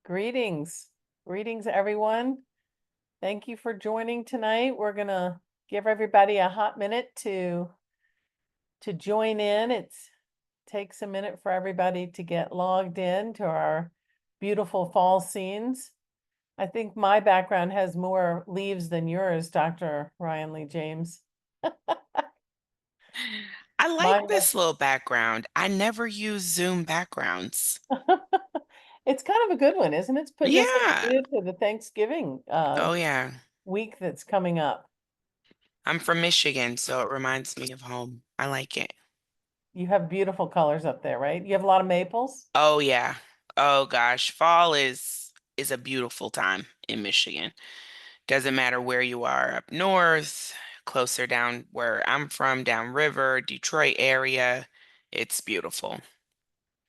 Greetings. Greetings, everyone. Thank you for joining tonight. We're gonna give everybody a hot minute to join in. It takes a minute for everybody to get logged in to our beautiful fall scenes. I think my background has more leaves than yours, Dr. Ryan Lee James. I like Mine this little background. I never use Zoom backgrounds. it's kind of a good one, isn't it? It's putting us in the Yeah. mood for the Thanksgiving Oh, yeah. week that's coming up. I'm from Michigan, so it reminds me of home. I like it. You have beautiful colors up there, right? You have a lot of maples? Oh, yeah. Oh gosh, fall is a beautiful time in Michigan. Doesn't matter where you are, up north, closer down where I'm from, downriver, Detroit area. It's beautiful.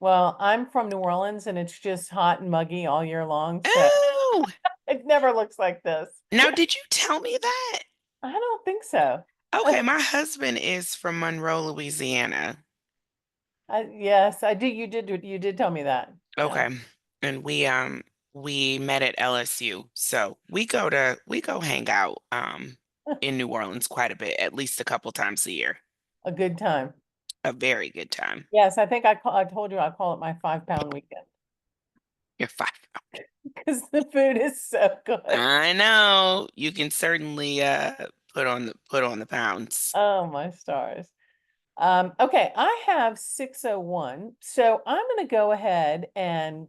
Well, I'm from New Orleans and it's just hot and muggy all year long, so Oh, it never looks like this. now did you tell me that? I don't think so. Okay, my husband is from Monroe, Louisiana. Yes, I did. You did tell me that. Yeah. Okay. And we met at LSU. So we go hang out in New Orleans quite a bit, at least a couple times a year. A good time. A very good time. Yes, I think I told you I call it my 5 pound weekend You're fine. because the food is so good. I know. You can certainly put on the pounds. Oh my stars. Okay, I have 6:01, so I'm going to go ahead and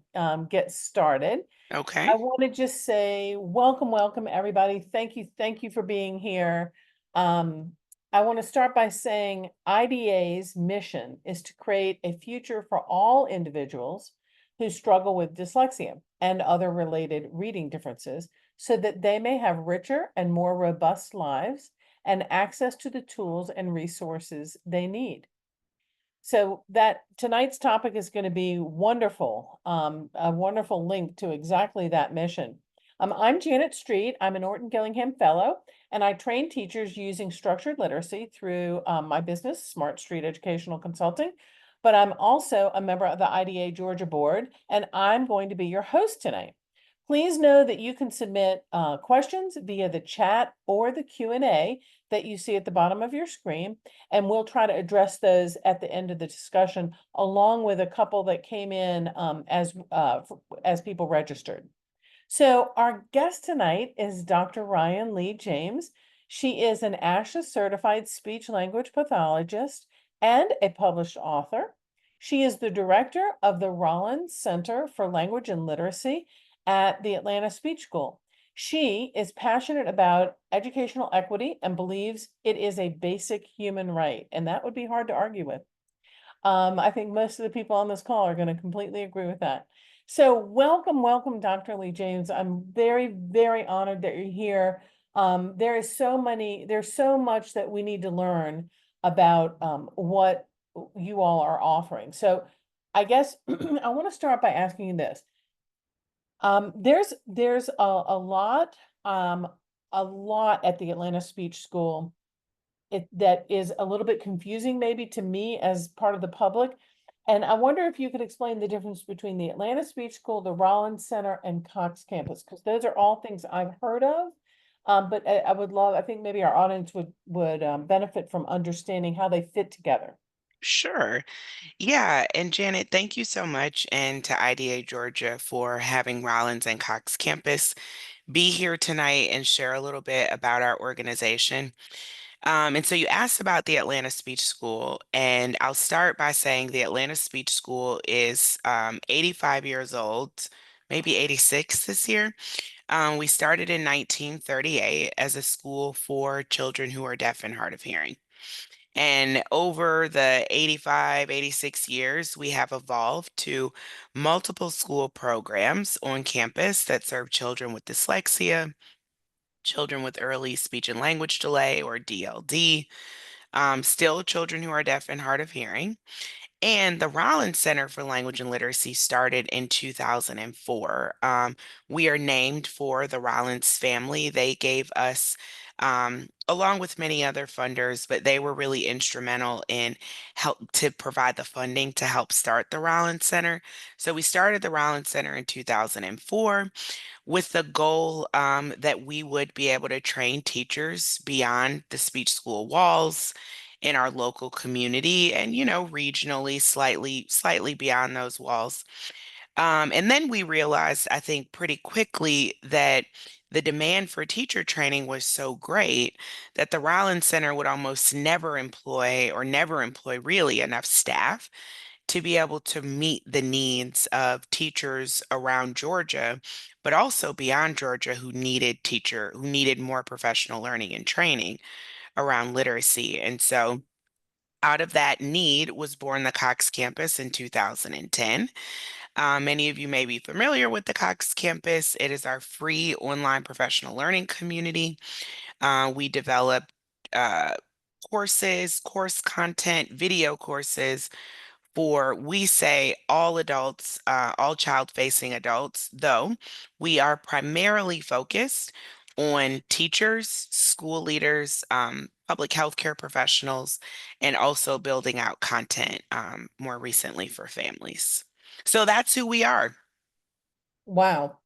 get started. Okay. I want to just say welcome, welcome, everybody. Thank you for being here. Um, I want to start by saying IDA's mission is to create a future for all individuals who struggle with dyslexia and other related reading differences so that they may have richer and more robust lives and access to the tools and resources they need. So that tonight's topic is going to be wonderful, a wonderful link to exactly that mission. I'm Janet Street. I'm an Orton Gillingham Fellow, and I train teachers using structured literacy through my business, Smart Street Educational Consulting. But I'm also a member of the IDA Georgia Board, and I'm going to be your host tonight. Please know that you can submit questions via the chat or the Q&A that you see at the bottom of your screen, and we'll try to address those at the end of the discussion, along with a couple that came in as people registered. So our guest tonight is Dr. Ryan Lee James. She is an ASHA certified speech language pathologist and a published author. She is the director of the Rollins Center for Language and Literacy at the Atlanta Speech School. She is passionate about educational equity and believes it is a basic human right, and that would be hard to argue with. I think most of the people on this call are going to completely agree with that. So welcome, welcome, Dr. Lee James. I'm very, very honored that you're here. There's so much that we need to learn about what you all are offering. So I guess I want to start by asking you this. There's um, a lot at the Atlanta Speech School that is a little bit confusing maybe to me as part of the public. And I wonder if you could explain the difference between the Atlanta Speech School, the Rollins Center, and Cox Campus, because those are all things I've heard of. But I would love, I think maybe our audience would benefit from understanding how they fit together. Sure. Yeah, and Janet, thank you so much, and to IDA Georgia for having Rollins and Cox Campus be here tonight and share a little bit about our organization. And so you asked about the Atlanta Speech School, and I'll start by saying the Atlanta Speech School is 85 years old, maybe 86 this year. We started in 1938 as a school for children who are deaf and hard of hearing. And over the 85, 86 years, we have evolved to multiple school programs on campus that serve children with dyslexia, children with early speech and language delay or DLD, still children who are deaf and hard of hearing. And the Rollins Center for Language and Literacy started in 2004. We are named for the Rollins family. They gave us, along with many other funders, but they were really instrumental in help to provide the funding to help start the Rollins Center. So we started the Rollins Center in 2004 with the goal that we would be able to train teachers beyond the speech school walls in our local community and, regionally, slightly beyond those walls. And then we realized, I think, pretty quickly that the demand for teacher training was so great that the Rollins Center would almost never employ or never employ really enough staff to be able to meet the needs of teachers around Georgia, but also beyond Georgia who needed more professional learning and training around literacy. And so out of that need was born the Cox Campus in 2010. Many of you may be familiar with the Cox Campus. It is our free online professional learning community. We develop uh, courses, course content, video courses for, we say, all adults, all child-facing adults, though we are primarily focused on teachers, school leaders, public healthcare professionals, and also building out content more recently for families. So that's who we are. Wow.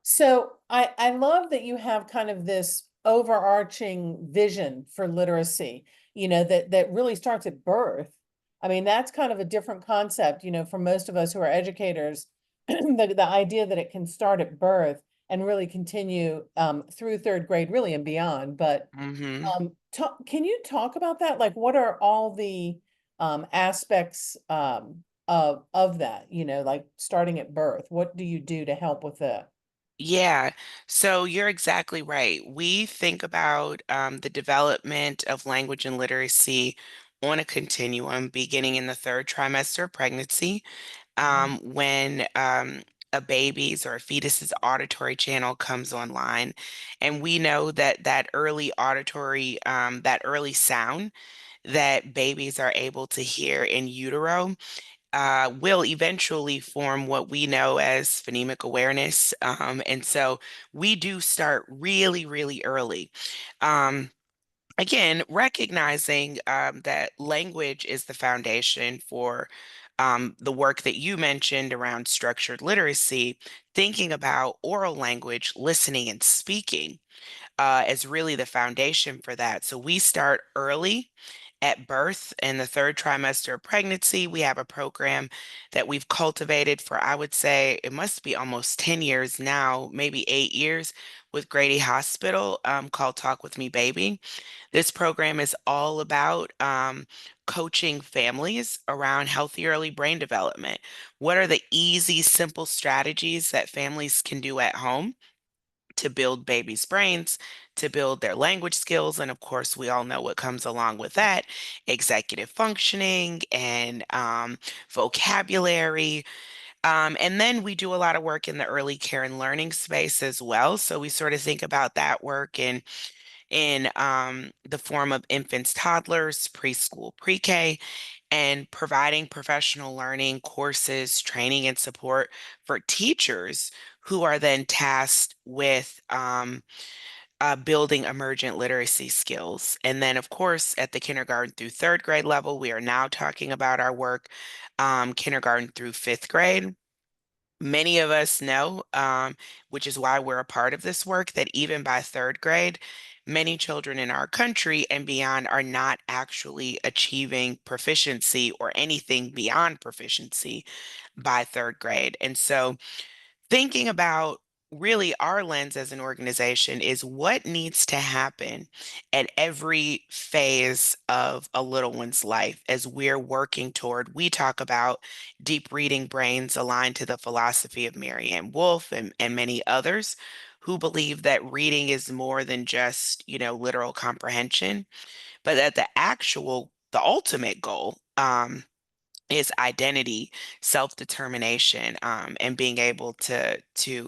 So I love that you have kind of this overarching vision for literacy, that really starts at birth. I mean, that's kind of a different concept, for most of us who are educators, the idea that it can start at birth and really continue through third grade, really and beyond. But hmm can you talk about that? Like, what are all the aspects of that, like starting at birth? What do you do to help with that? Yeah, so you're exactly right. We think about the development of language and literacy on a continuum beginning in the third trimester of pregnancy, Mhm. when a baby's or a fetus's auditory channel comes online. And we know that that early auditory, that early sound that babies are able to hear in utero will eventually form what we know as phonemic awareness. And so we do start really, really early. Um, Again, recognizing that language is the foundation for the work that you mentioned around structured literacy, thinking about oral language, listening, and speaking is really the foundation for that. So we start early at birth in the third trimester of pregnancy. We have a program that we've cultivated for, I would say, it must be almost 10 years now, maybe 8 years, with Grady Hospital, called Talk With Me Baby. This program is all about coaching families around healthy early brain development. What are the easy, simple strategies that families can do at home to build babies' brains, to build their language skills? And of course, we all know what comes along with that: executive functioning and vocabulary. And then we do a lot of work in the early care and learning space as well. So we sort of think about that work in the form of infants, toddlers, preschool, pre-K, and providing professional learning courses, training, and support for teachers who are then tasked with building emergent literacy skills. And then, of course, at the kindergarten through third grade level, we are now talking about our work, kindergarten through fifth grade. Many of us know, which is why we're a part of this work, that even by third grade, many children in our country and beyond are not actually achieving proficiency or anything beyond proficiency by third grade. And so thinking about really our lens as an organization is what needs to happen at every phase of a little one's life as we're working toward, we talk about deep reading brains aligned to the philosophy of Marianne Wolf and many others who believe that reading is more than just, literal comprehension, but that the ultimate goal, is identity, self-determination, and being able to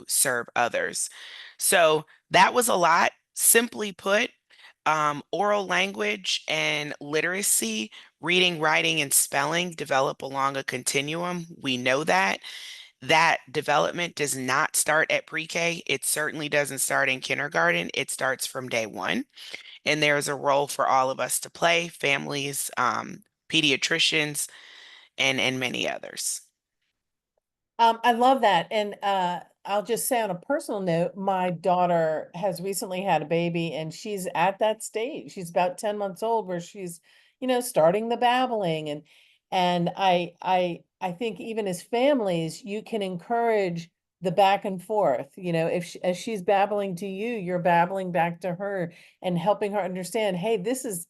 serve others. So that was a lot. Simply put, Oral language and literacy, reading, writing, and spelling develop along a continuum. We know that. That development does not start at pre-K. It certainly doesn't start in kindergarten. It starts from day one. And there's a role for all of us to play, families, pediatricians, and many others. I love that. And I'll just say on a personal note, my daughter has recently had a baby and she's at that stage. She's about 10 months old where she's, starting the babbling and I think even as families, you can encourage the back and forth. If as she's babbling to you, you're babbling back to her and helping her understand, hey, this is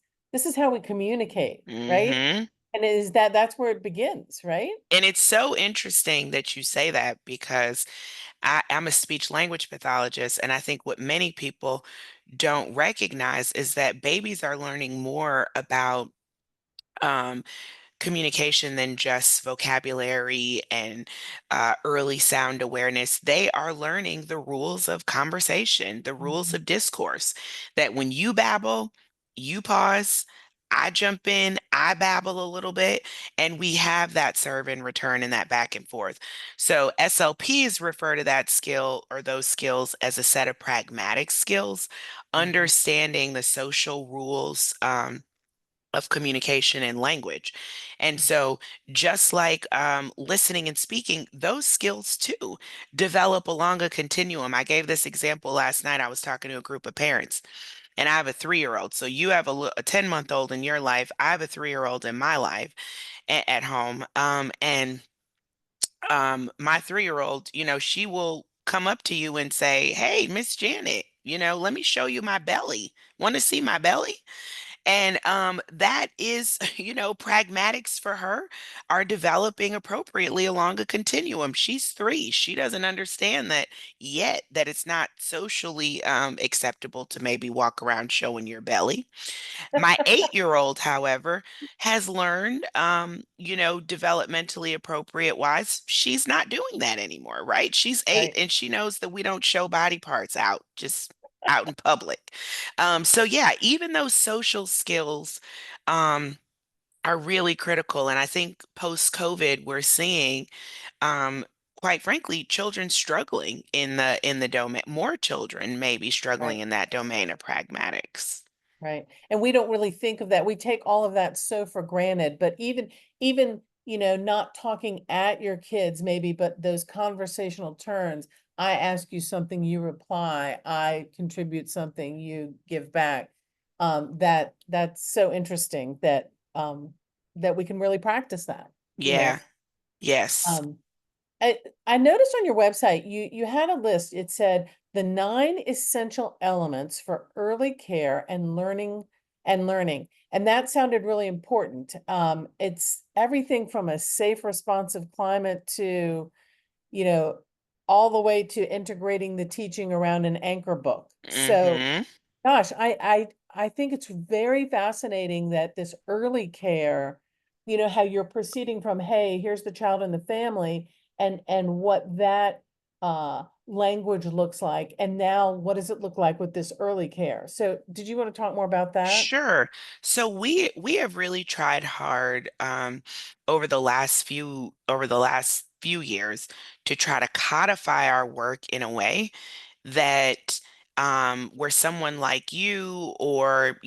how we communicate, right? Hmm. And that's where it begins, right? And it's so interesting that you say that because I'm a speech language pathologist, and I think what many people don't recognize is that babies are learning more about um, communication than just vocabulary and early sound awareness. They are learning the rules of conversation, the rules Mhm. of discourse, that when you babble, you pause. I jump in, I babble a little bit, and we have that serve and return and that back and forth. So SLPs refer to that skill or those skills as a set of pragmatic skills, Mhm. understanding the social rules. Of communication and language. And Mhm. so, just like listening and speaking, those skills too develop along a continuum. I gave this example last night. I was talking to a group of parents, and I have a 3-year-old. So, you have a 10-month-old in your life. I have a 3-year-old in my life at home. And my 3-year-old, she will come up to you and say, "Hey, Miss Janet, let me show you my belly. Want to see my belly?" And that is, pragmatics for her are developing appropriately along a continuum. She's 3. She doesn't understand that yet, that it's not socially acceptable to maybe walk around showing your belly. My 8-year-old, however, has learned, developmentally appropriate wise, she's not doing that anymore, right? She's 8 Right. and she knows that we don't show body parts out, just out in public. So yeah, even those social skills um, are really critical. And I think post-COVID, we're seeing, um, quite frankly, children struggling in the domain, more children maybe struggling Right. in that domain of pragmatics. Right. And we don't really think of that. We take all of that so for granted, but even, not talking at your kids maybe, but those conversational turns. I ask you something, you reply. I contribute something, you give back. That's so interesting that we can really practice that, you know. Yeah. Yes. Um I noticed on your website you had a list. It said the 9 essential elements for early care and learning. And that sounded really important. It's everything from a safe, responsive climate to, you know, all the way to integrating the teaching around an anchor book. So Hmm. gosh, I think it's very fascinating that this early care, how you're proceeding from, hey, here's the child and the family and what that language looks like. And now what does it look like with this early care? So did you want to talk more about that? Sure. So we have really tried hard over the last few years to try to codify our work in a way that where someone like you or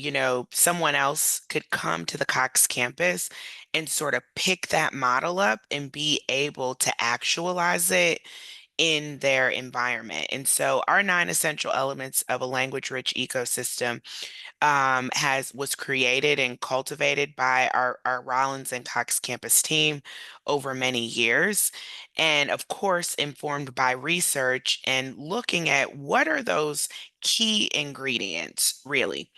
someone else could come to the Cox campus and sort of pick that model up and be able to actualize it in their environment. And so our 9 essential elements of a language-rich ecosystem has was created and cultivated by our Rollins and Cox campus team over many years, and of course informed by research and looking at what are those key ingredients really.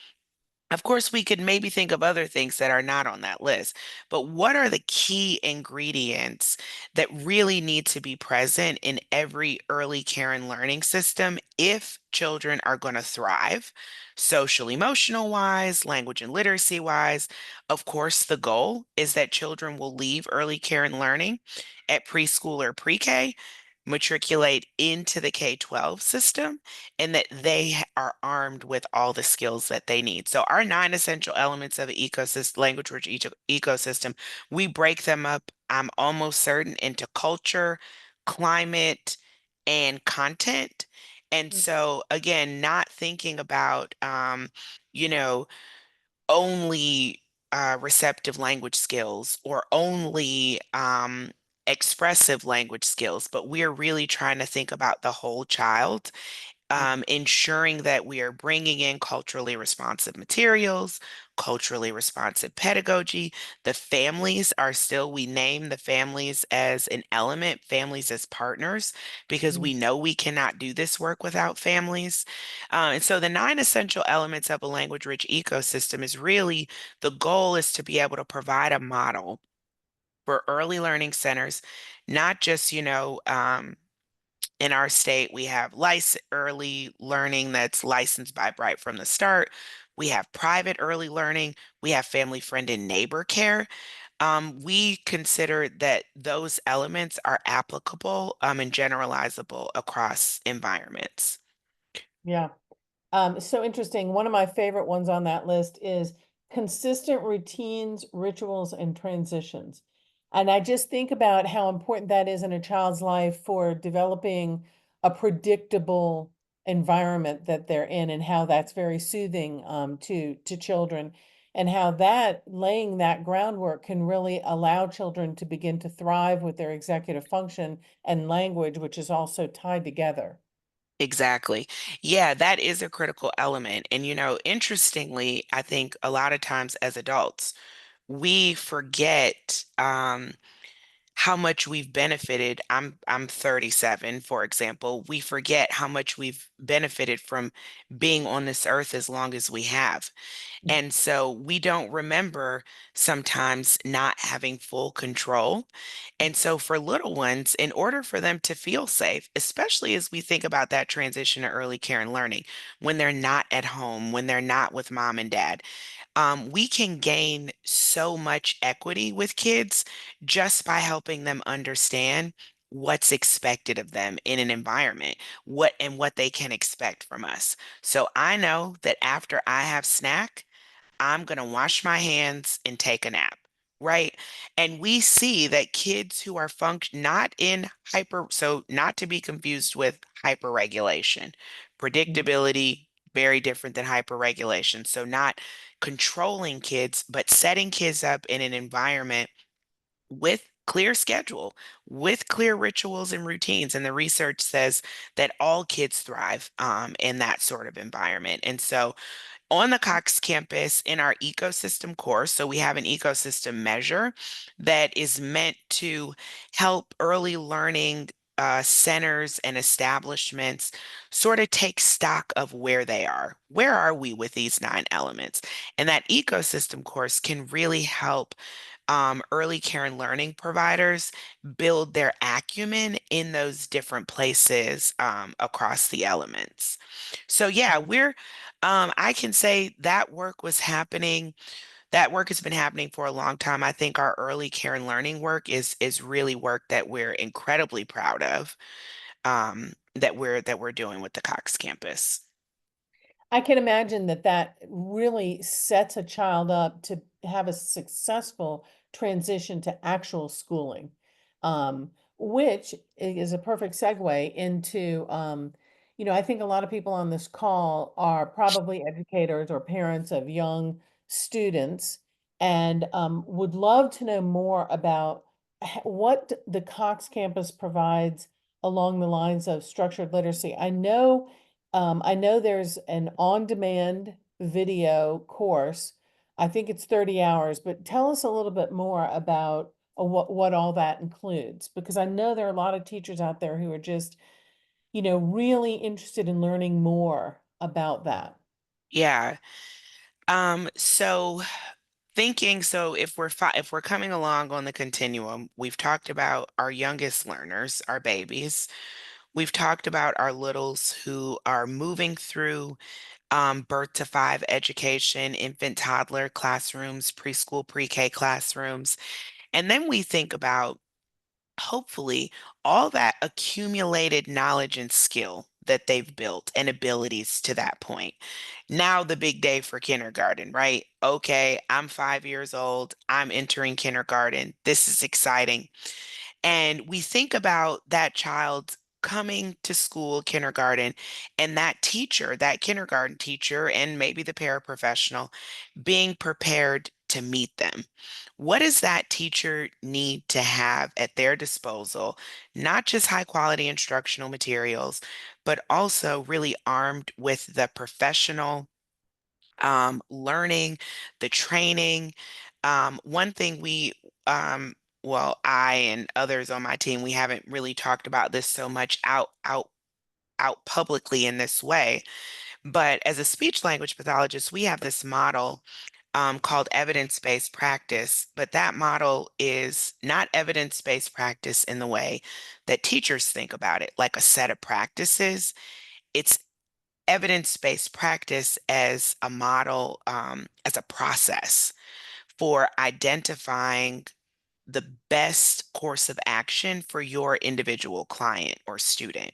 Of course, we could maybe think of other things that are not on that list, but what are the key ingredients that really need to be present in every early care and learning system if children are going to thrive, social, emotional wise, language and literacy wise? Of course, the goal is that children will leave early care and learning at preschool or pre-K, matriculate into the K-12 system and that are armed with all the skills that they need. So our nine essential elements of the ecosystem, language rich ecosystem, we break them up, I'm almost certain, into culture, climate, and content. And Mm. so again, not thinking about you know, only receptive language skills or only expressive language skills, but we're really trying to think about the whole child, ensuring that we are bringing in culturally responsive materials, culturally responsive pedagogy. The families are still, we name the families as an element, families as partners, because Mm. we know we cannot do this work without families. And so the nine essential elements of a language rich ecosystem is really the goal is to be able to provide a model for early learning centers, not just, in our state, we have early learning that's licensed by Bright from the start. We have private early learning. We have family, friend, and neighbor care. We consider that those elements are applicable and generalizable across environments. Yeah. So interesting. One of my favorite ones on that list is consistent routines, rituals, and transitions. And I just think about how important that is in a child's life for developing a predictable environment that they're in, and how that's very soothing to children, and how that laying that groundwork can really allow children to begin to thrive with their executive function and language, which is also tied together. Exactly. Yeah, that is a critical element. And, interestingly, I think a lot of times as adults, we forget how much we've benefited. I'm 37, for example. We forget how much we've benefited from being on this earth as long as we have. And so we don't remember sometimes not having full control. And so for little ones, in order for them to feel safe, especially as we think about that transition to early care and learning, when they're not at home, when they're not with mom and dad, we can gain so much equity with kids just by helping them understand what's expected of them in an environment, what they can expect from us. So I know that after I have snack, I'm going to wash my hands and take a nap, right? And we see that kids who are function not in so not to be confused with hyperregulation. Mhm. Predictability, very different than hyperregulation. So not controlling kids, but setting kids up in an environment with clear schedule, with clear rituals and routines. And the research says that all kids thrive in that sort of environment. And so on the Cox campus in our ecosystem course. So we have an ecosystem measure that is meant to help early learning centers and establishments sort of take stock of where they are. Where are we with these nine elements? And that ecosystem course can really help early care and learning providers build their acumen in those different places across the elements. So yeah, I can say that work was happening. That work has been happening for a long time. I think our early care and learning work is really work that we're incredibly proud of, that we're doing with the Cox campus. I can imagine that that really sets a child up to have a successful transition to actual schooling, which is a perfect segue into, I think a lot of people on this call are probably educators or parents of young students, and would love to know more about what the Cox campus provides along the lines of structured literacy. I know there's an on-demand video course. I think it's 30 hours, but tell us a little bit more about what all that includes, because I know there are a lot of teachers out there who are just, really interested in learning more about that. Yeah. So if we're coming along on the continuum, we've talked about our youngest learners, our babies. We've talked about our littles who are moving through birth to five education, infant toddler classrooms, preschool pre-K classrooms. And then we think about hopefully all that accumulated knowledge and skill that they've built and abilities to that point. Now, the big day for kindergarten, right? Okay, I'm 5 years old. I'm entering kindergarten. This is exciting. And we think about that child coming to school, kindergarten, and that teacher, that kindergarten teacher, and maybe the paraprofessional being prepared to meet them. What does that teacher need to have at their disposal? Not just high quality instructional materials, but also really armed with the professional learning, the training. One thing well, I and others on my team, we haven't really talked about this so much out publicly in this way. But as a speech language pathologist, we have this model called evidence-based practice, but that model is not evidence-based practice in the way that teachers think about it, like a set of practices. It's evidence-based practice as a model, as a process for identifying the best course of action for your individual client or student.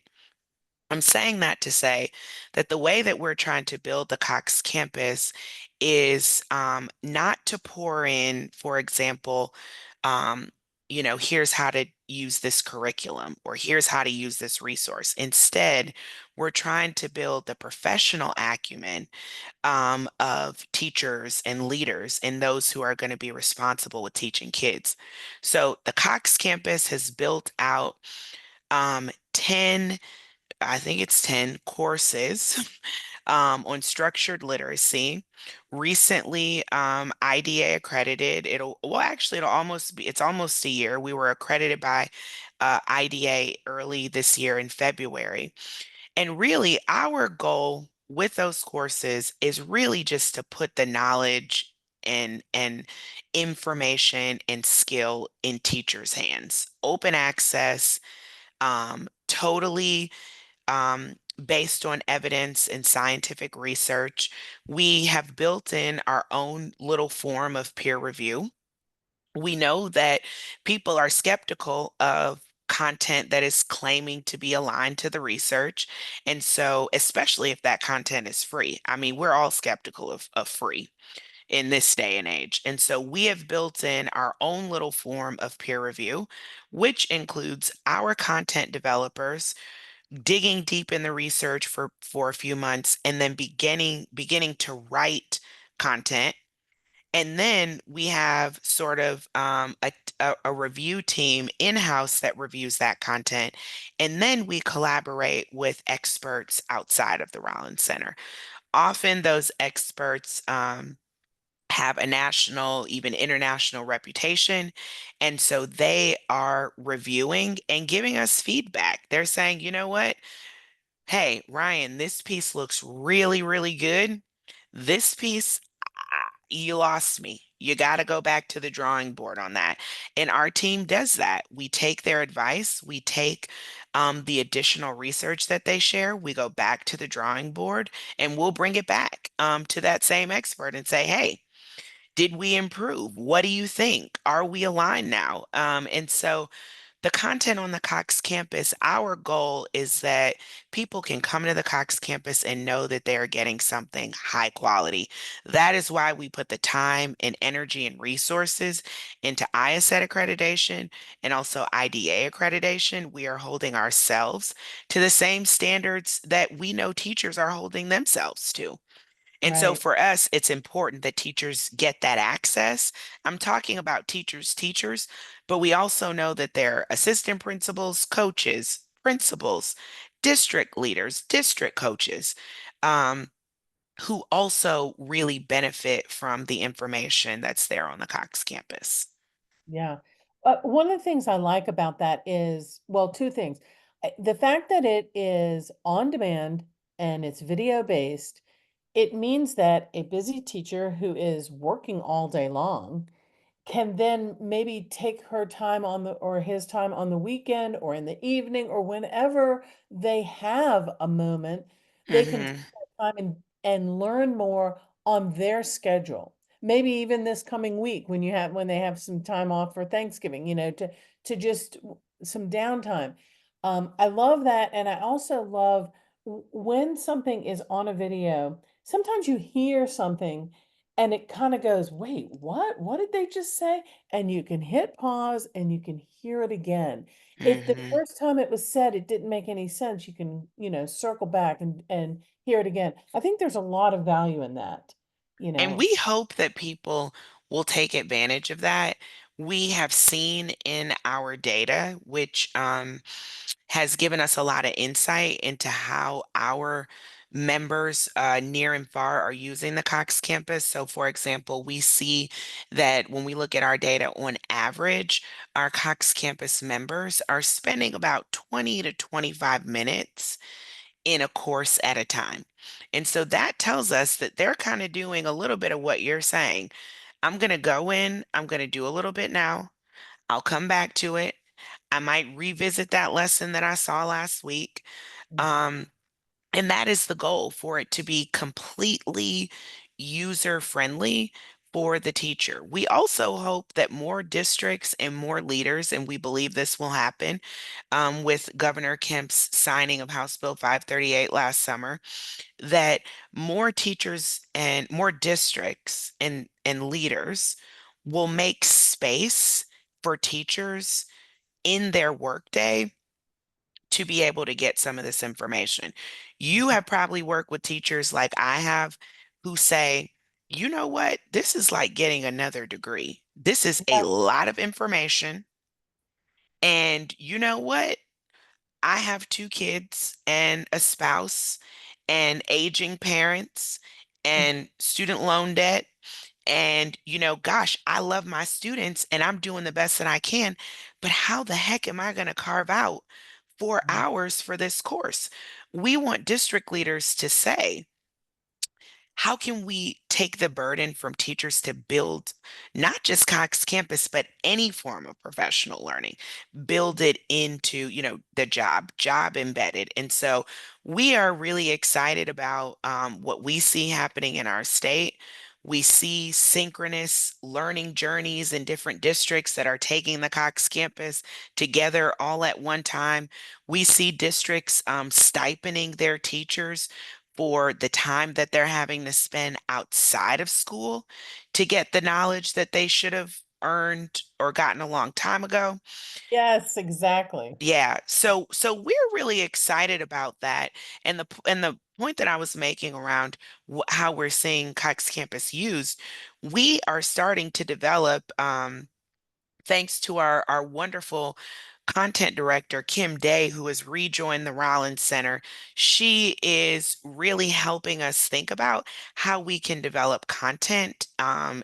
I'm saying that to say that the way that we're trying to build the Cox campus is not to pour in, for example, um, here's how to use this curriculum or here's how to use this resource. Instead, we're trying to build the professional acumen of teachers and leaders and those who are going to be responsible with teaching kids. So the Cox campus has built out 10, I think it's 10 courses on structured literacy. Recently, IDA accredited. It's almost a year. We were accredited by IDA early this year in February. And really, our goal with those courses is really just to put the knowledge and information and skill in teachers' hands. Open access, totally based on evidence and scientific research. We have built in our own little form of peer review. We know that people are skeptical of content that is claiming to be aligned to the research. And so, especially if that content is free, I mean, we're all skeptical of free in this day and age. And so, we have built in our own little form of peer review, which includes our content developers digging deep in the research for a few months and then beginning to write content. And then we have sort of a review team in-house that reviews that content. And then we collaborate with experts outside of the Rollins Center. Often those experts have a national, even international reputation. And so they are reviewing and giving us feedback. They're saying, you know what? Hey, Ryan, this piece looks really, really good. This piece, you lost me. You got to go back to the drawing board on that. And our team does that. We take their advice, we take the additional research that they share, we go back to the drawing board, and we'll bring it back to that same expert and say, hey, did we improve? What do you think? Are we aligned now? And so the content on the Cox campus, our goal is that people can come to the Cox campus and know that they're getting something high quality. That is why we put the time and energy and resources into IACET accreditation and also IDA accreditation. We are holding ourselves to the same standards that we know teachers are holding themselves to. And so Right. for us, it's important that teachers get that access. I'm talking about teachers, but we also know that they're assistant principals, coaches, principals, district leaders, district coaches, um, who also really benefit from the information that's there on the Cox campus. Yeah. One of the things I like about that is, well, two things. The fact that it is on demand and it's video based, it means that a busy teacher who is working all day long can then maybe take her time on the or his time on the weekend or in the evening or whenever they have a moment, they can take Hmm. that time and learn more on their schedule. Maybe even this coming week when they have some time off for Thanksgiving, to just some downtime. I love that, and I also love when something is on a video, sometimes you hear something and it kind of goes, wait, what? What did they just say? And you can hit pause and you can hear it again. If the Hmm. first time it was said it didn't make any sense, you can, circle back and hear it again. I think there's a lot of value in that, you And know. we hope that people will take advantage of that. We have seen in our data, which has given us a lot of insight into how our members near and far are using the Cox campus. So, for example, we see that when we look at our data on average, our Cox campus members are spending about 20 to 25 minutes in a course at a time. And so that tells us that they're kind of doing a little bit of what you're saying. I'm going to go in, I'm going to do a little bit now, I'll come back to it. I might revisit that lesson that I saw last week. Mhm. Um, and that is the goal, for it to be completely user friendly for the teacher. We also hope that more districts and more leaders, and we believe this will happen with Governor Kemp's signing of House Bill 538 last summer, that more teachers and more districts and leaders will make space for teachers in their workday to be able to get some of this information. You have probably worked with teachers like I have who say, you know what? This is like getting another degree. This is a Yeah. lot of information. And you know what? I have two kids and a spouse and aging parents and student loan debt. And, gosh, I love my students and I'm doing the best that I can. But how the heck am I going to carve out 4 hours for this course? We want district leaders to say, how can we take the burden from teachers to build not just Cox Campus, but any form of professional learning, build it into, the job embedded. And so we are really excited about what we see happening in our state. We see synchronous learning journeys in different districts that are taking the Cox Campus together all at one time. We see districts stipending their teachers for the time that they're having to spend outside of school to get the knowledge that they should have earned or gotten a long time ago. Yes, exactly. Yeah, so we're really excited about that. And the point that I was making around how we're seeing Cox Campus used, we are starting to develop thanks to our wonderful content director, Kim Day, who has rejoined the Rollins Center. She is really helping us think about how we can develop content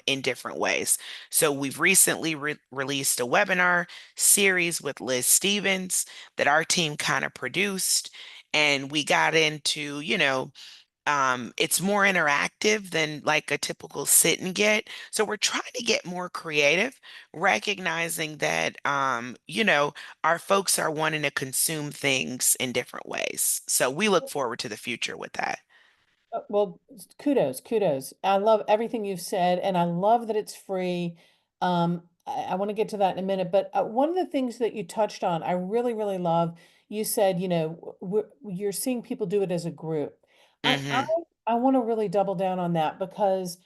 in different ways. So we've recently released a webinar series with Liz Stevens that our team kind of produced. And we got into, it's more interactive than like a typical sit and get. So we're trying to get more creative, recognizing that, our folks are wanting to consume things in different ways. So we look forward to the future with that. Well, kudos, kudos. I love everything you've said, and I love that it's free. I want to get to that in a minute, but one of the things that you touched on, I really, really love. You said, you're seeing people do it as a group. I, I, Hmm. I want to really double down on that because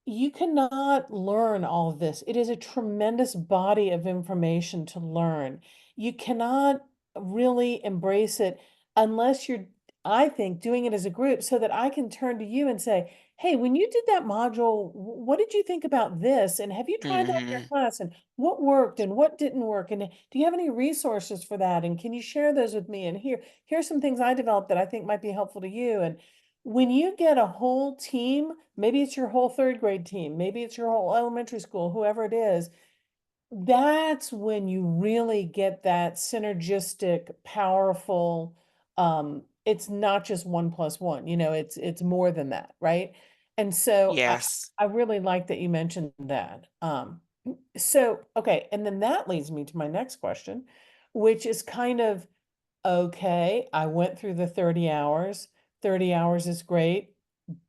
you cannot learn all of this. It is a tremendous body of information to learn. You cannot really embrace it unless you're, I think, doing it as a group so that I can turn to you and say, hey, when you did that module, what did you think about this? And have you tried that in your Hmm. class? And what worked and what didn't work? And do you have any resources for that? And can you share those with me? And here's some things I developed that I think might be helpful to you. And when you get a whole team, maybe it's your whole third grade team, maybe it's your whole elementary school, whoever it is, that's when you really get that synergistic, powerful, it's not just 1 plus 1, it's more than that, right? And so Yes. I really like that you mentioned that. So okay, and then that leads me to my next question, which is kind of okay, I went through the 30 hours. 30 hours is great,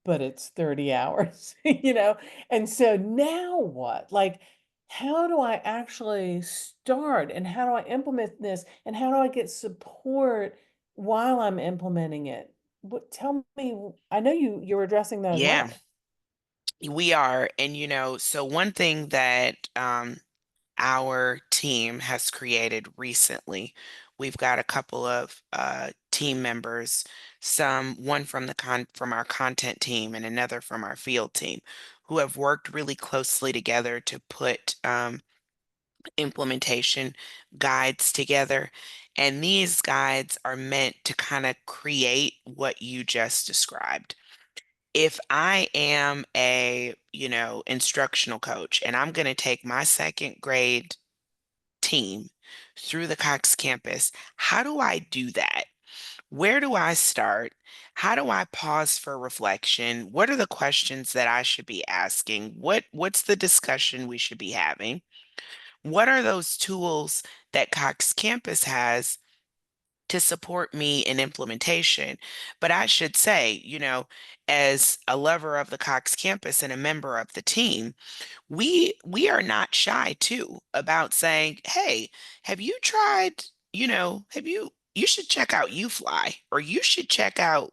but it's 30 hours, you know? And so now what? Like, how do I actually start and how do I implement this and how do I get support while I'm implementing it? What, tell me, I know you're addressing that as Yeah, well. we are. And, so one thing that our team has created recently, we've got a couple of team members, one from from our content team and another from our field team, who have worked really closely together to put implementation guides together. And these guides are meant to kind of create what you just described. If I am a, instructional coach and I'm going to take my second grade team through the Cox campus, how do I do that? Where do I start? How do I pause for reflection? What are the questions that I should be asking? What's the discussion we should be having? What are those tools that Cox Campus has to support me in implementation? But I should say, as a lover of the Cox Campus and a member of the team, we are not shy too about saying, "Hey, have you tried, you should check out UFly, or you should check out,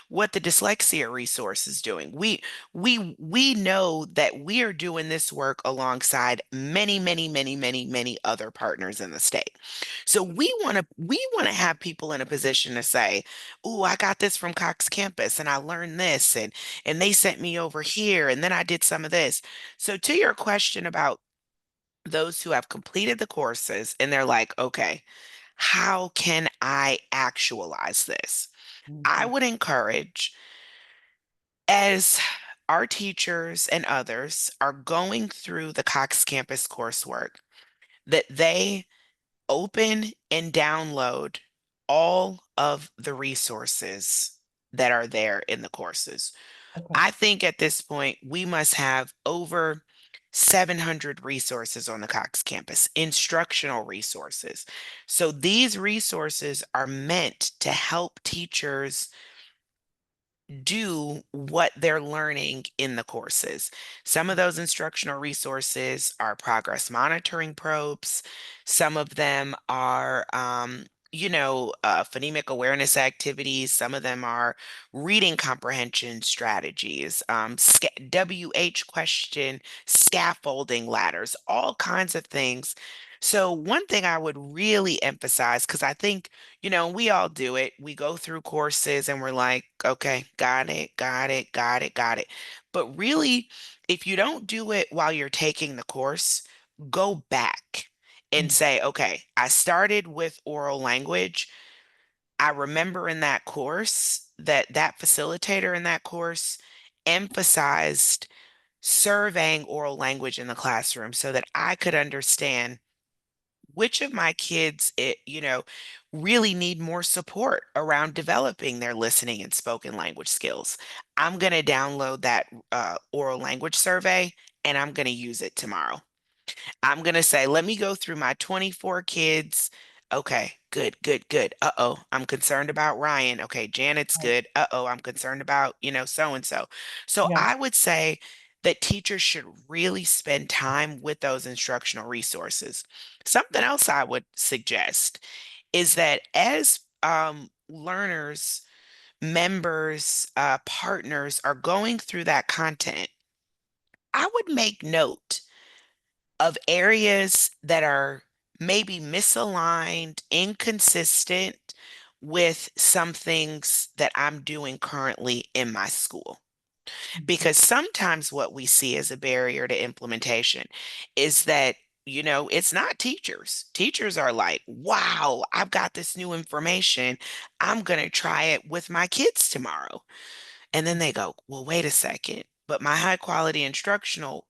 what the dyslexia resource is doing." We know that we are doing this work alongside many, many, many, many, many other partners in the state. So we want to have people in a position to say, "Oh, I got this from Cox Campus and I learned this, and they sent me over here and then I did some of this." So, to your question about those who have completed the courses and they're like, okay, how can I actualize this? I Mhm. would encourage, as our teachers and others are going through the Cox Campus coursework, that they open and download all of the resources that are there in the courses. Okay. I think at this point, we must have over 700 resources on the Cox campus, instructional resources. So these resources are meant to help teachers do what they're learning in the courses. Some of those instructional resources are progress monitoring probes. Some of them are, phonemic awareness activities. Some of them are reading comprehension strategies, WH question, scaffolding ladders, all kinds of things. So, one thing I would really emphasize, because I think we all do it. We go through courses and we're like, okay, got it, got it, got it, got it. But really, if you don't do it while you're taking the course, go back and Mm. say, okay, I started with oral language. I remember in that course that facilitator in that course emphasized surveying oral language in the classroom so that I could understand which of my kids really need more support around developing their listening and spoken language skills. I'm going to download that oral language survey and I'm going to use it tomorrow. I'm going to say, let me go through my 24 kids. Okay, good, good, good. Uh-oh, I'm concerned about Ryan. Okay, Janet's Right. good. Uh-oh, I'm concerned about, so and so. So Yeah. I would say that teachers should really spend time with those instructional resources. Something else I would suggest is that as learners, members, partners are going through that content, I would make note of areas that are maybe misaligned, inconsistent with some things that I'm doing currently in my school. Mhm. Because sometimes what we see as a barrier to implementation is that, it's not teachers. Teachers are like, wow, I've got this new information. I'm going to try it with my kids tomorrow. And then they go, well, wait a second, but my high quality instructional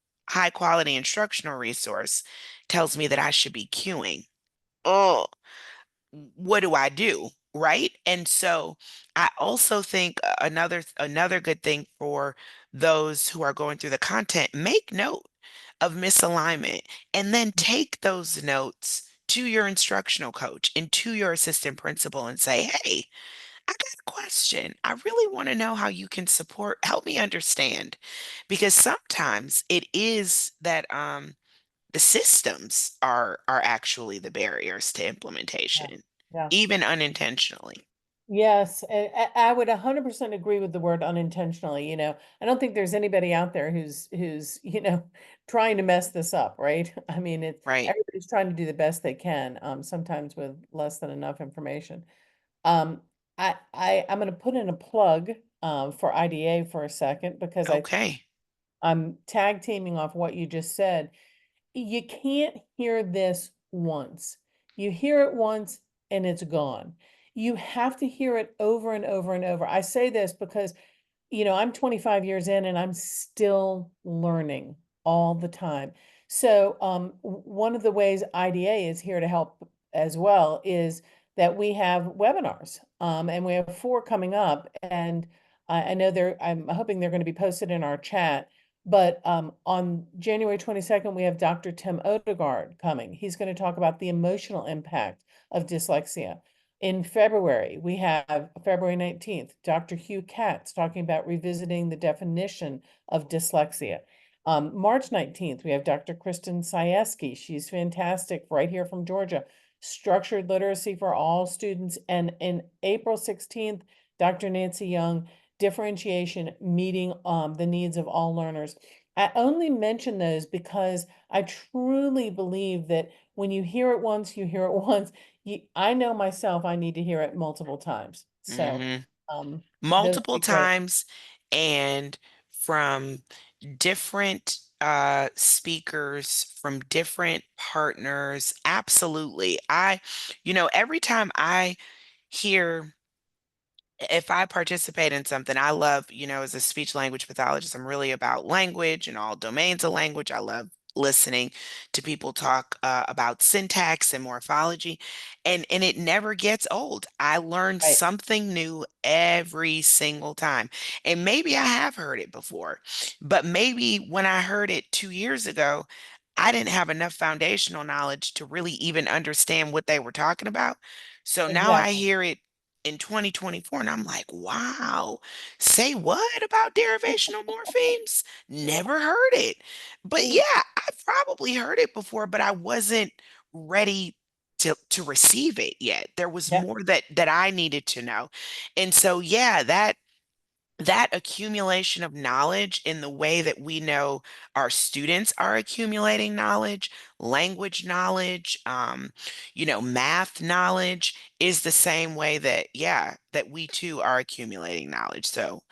resource tells me that I should be queuing. Oh, what do I do? Right. And so I also think another good thing for those who are going through the content, make note of misalignment and then take those notes to your instructional coach and to your assistant principal and say, hey, I got a question. I really want to know how you can help me understand. Because sometimes it is that the systems are actually the barriers to Yeah. implementation, Yeah. even unintentionally. Yes, I would 100% agree with the word unintentionally, I don't think there's anybody out there who's, trying to mess this up, right? I mean, Right. everybody's trying to do the best they can, sometimes with less than enough information. Um, I'm gonna put in a plug, for IDA for a second because Okay. I'm tag teaming off what you just said. You can't hear this once. You hear it once and it's gone. You have to hear it over and over and over. I say this because, I'm 25 years in and I'm still learning all the time. So, one of the ways IDA is here to help as well is that we have webinars, and we have 4 coming up, and I know I'm hoping they're going to be posted in our chat. But on January 22nd, we have Dr. Tim Odegaard coming. He's going to talk about the emotional impact of dyslexia. In February, we have February 19th, Dr. Hugh Katz talking about revisiting the definition of dyslexia. March 19th, we have Dr. Kristen Sieski. She's fantastic, right here from Georgia. Structured literacy for all students. And in April 16th, Dr. Nancy Young, differentiation, meeting the needs of all learners. I only mention those because I truly believe that when you hear it once, you hear it once. I know myself, I need to hear it multiple times. So, Hmm. um, those would Multiple be great. times and from different speakers, from different partners. Absolutely. Every time I hear if I participate in something, I love, as a speech language pathologist, I'm really about language and all domains of language. I love listening to people talk about syntax and morphology, and it never gets old. I learn Right. something new every single time. And maybe I have heard it before, but maybe when I heard it 2 years ago, I didn't have enough foundational knowledge to really even understand what they were talking about. So now I Exactly. hear it in 2024 and I'm like, wow, say what about derivational morphemes? Never heard it. But Mm, yeah, I've probably heard it before, but I wasn't ready to receive it yet. There was yeah. more that I needed to know. And so yeah, that accumulation of knowledge in the way that we know our students are accumulating knowledge, language knowledge, math knowledge is the same way that, yeah, that we too are accumulating knowledge. So,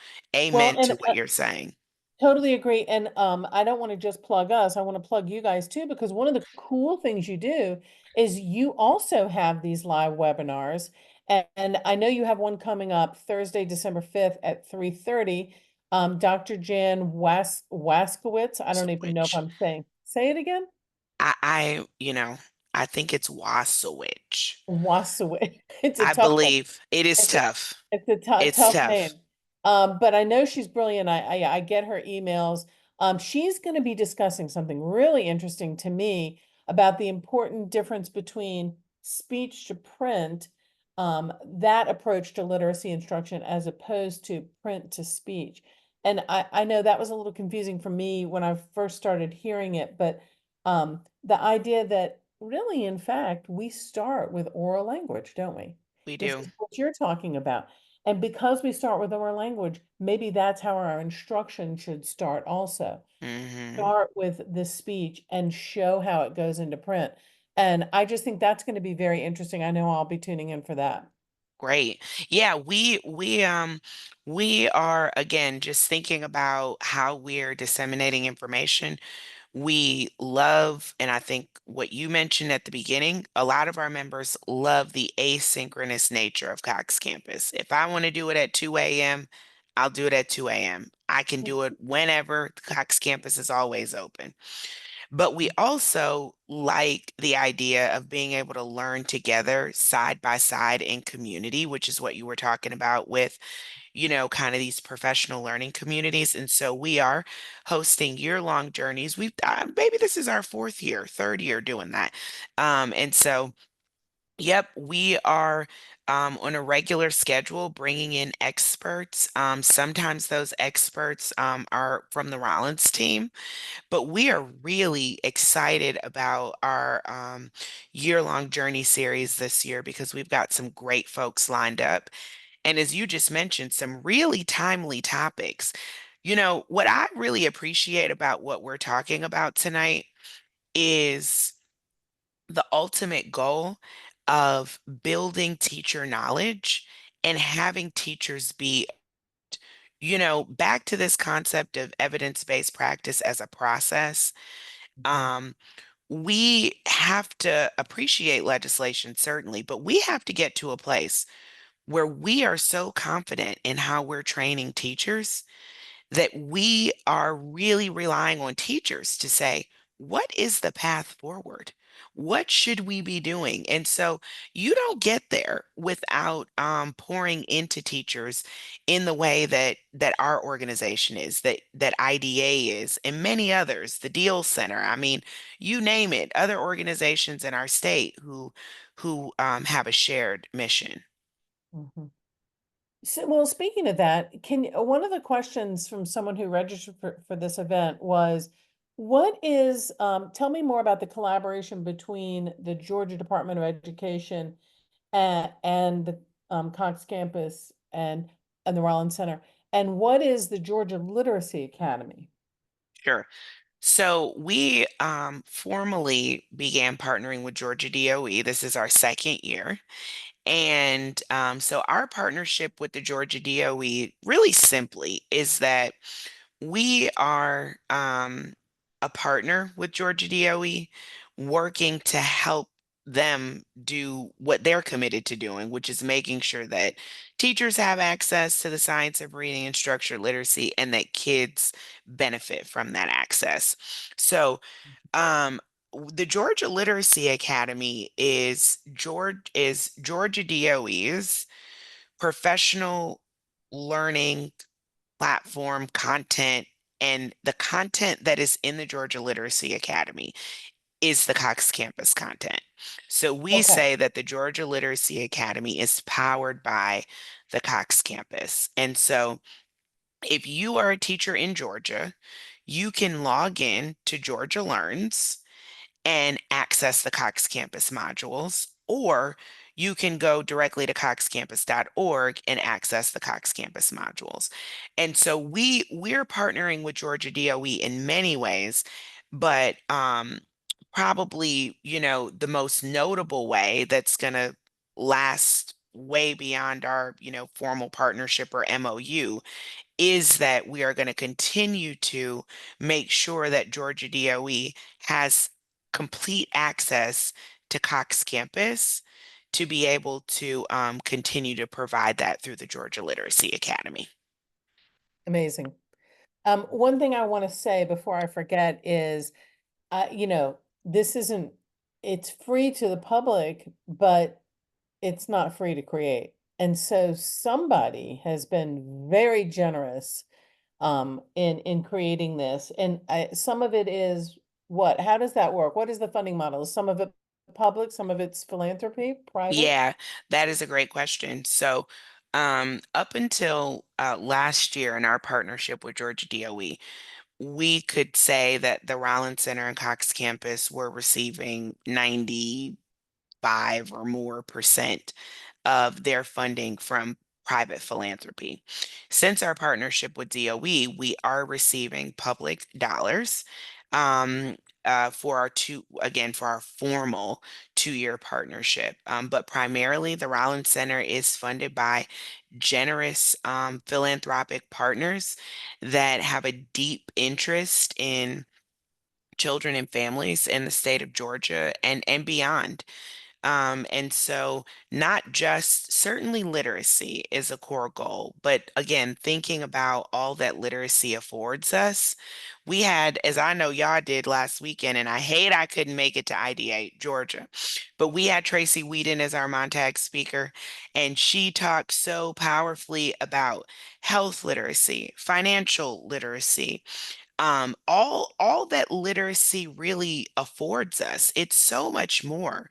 Well, amen and to what you're saying. totally agree. And I don't want to just plug us. I want to plug you guys too, because one of the cool things you do is you also have these live webinars. And I know you have one coming up Thursday, December 5th at 3:30. Dr. Jan Waskowitz. I don't even know if Switch. I'm saying, say it again. I think it's Wasowich. Wasowitz. It's a I tough one. believe it is It's a tough. it's a It's tough tough. name. But I know she's brilliant. I get her emails. She's going to be discussing something really interesting to me about the important difference between speech to print, that approach to literacy instruction as opposed to print to speech. And I know that was a little confusing for me when I first started hearing it, but the idea that really, in fact, we start with oral language, don't we? We This do. is what you're talking about. And because we start with our language, maybe that's how our instruction should start also. Hmm. Start with the speech and show how it goes into print. And I just think that's going to be very interesting. I know I'll be tuning in for that. Great. Yeah, we are again just thinking about how we're disseminating information. We love, and I think what you mentioned at the beginning, a lot of our members love the asynchronous nature of Cox Campus. If I want to do it at 2 a.m., I'll do it at 2 a.m. I can do it whenever. Cox Campus is always open. But we also like the idea of being able to learn together side by side in community, which is what you were talking about with, kind of these professional learning communities. And so we are hosting year-long journeys. Maybe this is our fourth year, third year doing that. And so Yep, we are on a regular schedule bringing in experts. Sometimes those experts are from the Rollins team, but we are really excited about our year-long journey series this year because we've got some great folks lined up. And as you just mentioned, some really timely topics. You know, what I really appreciate about what we're talking about tonight is the ultimate goal of building teacher knowledge and having teachers be, back to this concept of evidence-based practice as a process. Mhm. Um, we have to appreciate legislation, certainly, but we have to get to a place where we are so confident in how we're training teachers that we are really relying on teachers to say, what is the path forward? What should we be doing? And so you don't get there without pouring into teachers in the way that our organization is, that IDA is, and many others, the Deal Center. I mean, you name it, other organizations in our state who have a shared mission. Mhm. So, well, speaking of that, one of the questions from someone who registered for this event was, tell me more about the collaboration between the Georgia Department of Education and the Cox campus and the Rollins Center. And what is the Georgia Literacy Academy? Sure. So we formally began partnering with Georgia DOE. This is our second year. And so our partnership with the Georgia DOE, really simply, is that we are a partner with Georgia DOE, working to help them do what they're committed to doing, which is making sure that teachers have access to the science of reading and structured literacy and that kids benefit from that access. So the Georgia Literacy Academy is Georgia DOE's professional learning platform content, and the content that is in the Georgia Literacy Academy is the Cox Campus content. So we Okay. say that the Georgia Literacy Academy is powered by the Cox Campus. And so if you are a teacher in Georgia, you can log in to Georgia Learns and access the Cox Campus modules, or you can go directly to coxcampus.org and access the Cox Campus modules. And so we're partnering with Georgia DOE in many ways, but probably, the most notable way that's going to last way beyond our, formal partnership or MOU is that we are going to continue to make sure that Georgia DOE has complete access to Cox Campus to be able to continue to provide that through the Georgia Literacy Academy. Amazing. One thing I want to say before I forget is, this isn't, it's free to the public, but it's not free to create. And so somebody has been very generous in creating this. And some of it is what? How does that work? What is the funding model? Is some of it public, some of it's philanthropy, private? Yeah, that is a great question. So, up until last year in our partnership with Georgia DOE, we could say that the Rollins Center and Cox Campus were receiving 95 or more percent of their funding from private philanthropy. Since our partnership with DOE, we are receiving public dollars for for our formal 2-year partnership. But primarily, the Rollins Center is funded by generous philanthropic partners that have a deep interest in children and families in the state of Georgia and beyond. And so, not just certainly literacy is a core goal, but again, thinking about all that literacy affords us. We had, as I know y'all did last weekend, and I hate I couldn't make it to IDA, Georgia, but we had Tracy Whedon as our Montag speaker, and she talked so powerfully about health literacy, financial literacy, All that literacy really affords us. It's so much more.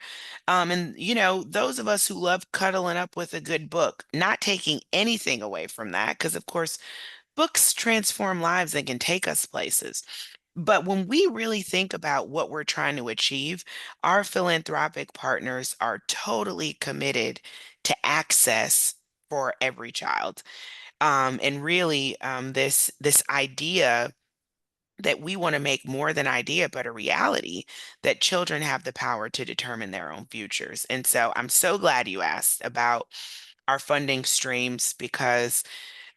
And you know, those of us who love cuddling up with a good book, not taking anything away from that, because of course, books transform lives and can take us places. But when we really think about what we're trying to achieve, our philanthropic partners are totally committed to access for every child. And really, this idea that we want to make more than idea, but a reality that children have the power to determine their own futures. And so I'm so glad you asked about our funding streams because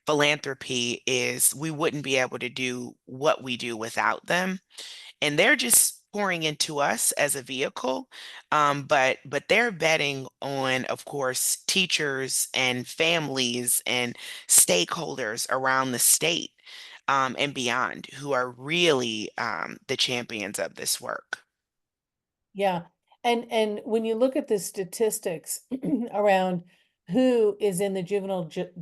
philanthropy is, we wouldn't be able to do what we do without them. And they're just pouring into us as a vehicle. But they're betting on, of course, teachers and families and stakeholders around the state and beyond who are really the champions of this work. Yeah. And when you look at the statistics around who is in the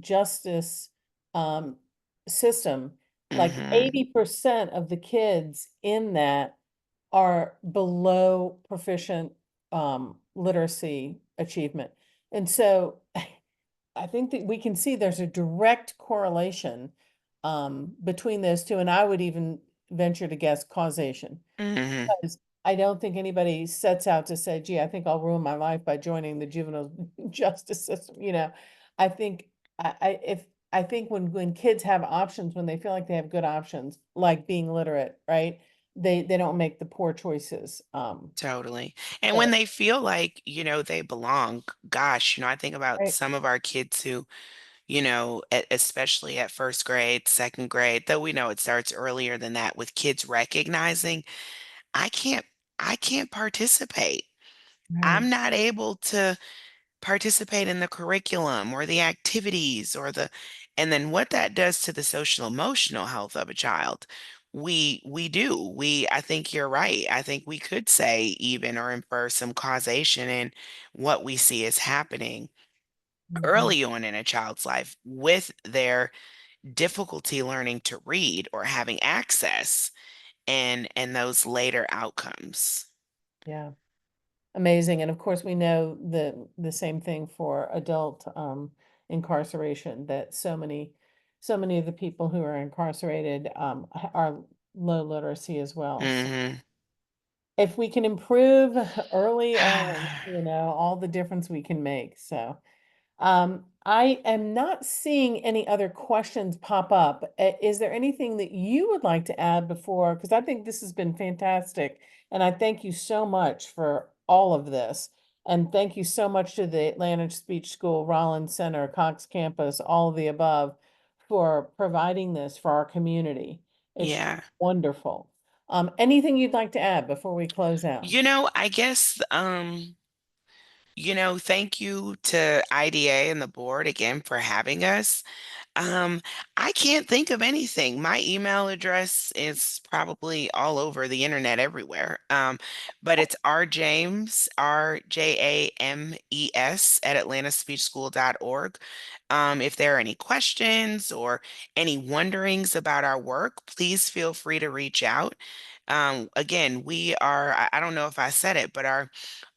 justice um system, like Hmm. 80% of the kids in that are below proficient literacy achievement. And so I think that we can see there's a direct correlation between those two, and I would even venture to guess causation. Hmm. 'Cause I don't think anybody sets out to say, "Gee, I think I'll ruin my life by joining the juvenile justice system," you know? I think I think when kids have options, when they feel like they have good options, like being literate, right? They don't make the poor choices, Totally. And when so they feel like, you know, they belong, gosh, you know, I think about right, some of our kids who, you know, especially at first grade, second grade, though we know it starts earlier than that with kids recognizing, I can't, I can't participate. right. I'm not able to participate in the curriculum or the activities or the, and then what that does to the social emotional health of a child. We I think you're right. I think we could say even or infer some causation in what we see is happening Mhm. early on in a child's life with their difficulty learning to read or having access and those later outcomes. Yeah. Amazing, and of course, we know the same thing for adult, incarceration, that so many of the people who are incarcerated, are low literacy as well, so Mhm. if we can improve early on, you know, all the difference we can make, so I am not seeing any other questions pop up. Is there anything that you would like to add before? Because I think this has been fantastic. And I thank you so much for all of this. And thank you so much to the Atlantic Speech School, Rollins Center, Cox Campus, all of the above for providing this for our community. It's Yeah. wonderful. Anything you'd like to add before we close out? You know, I guess you know, thank you to IDA and the board again for having us. Um, I can't think of anything. My email address is probably all over the internet everywhere. But it's rjames, at atlantaspeechschool.org. If there are any questions or any wonderings about our work, please feel free to reach out. Again, we are, I don't know if I said it, but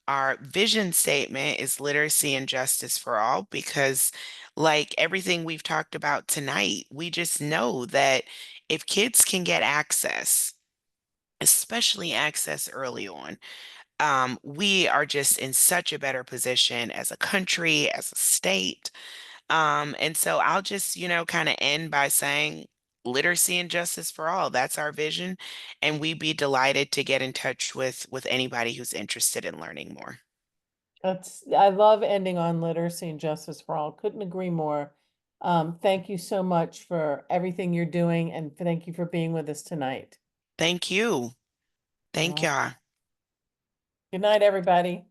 our vision statement is literacy and justice for all because, like everything we've talked about tonight, we just know that if kids can get access, especially access early on, we are just in such a better position as a country, as a state. And so I'll just, you know, kind of end by saying literacy and justice for all. That's our vision. And we'd be delighted to get in touch with anybody who's interested in learning more. I love ending on literacy and justice for all. Couldn't agree more. Thank you so much for everything you're doing and thank you for being with us tonight. Thank you. Thank Uh, y'all. Good night, everybody.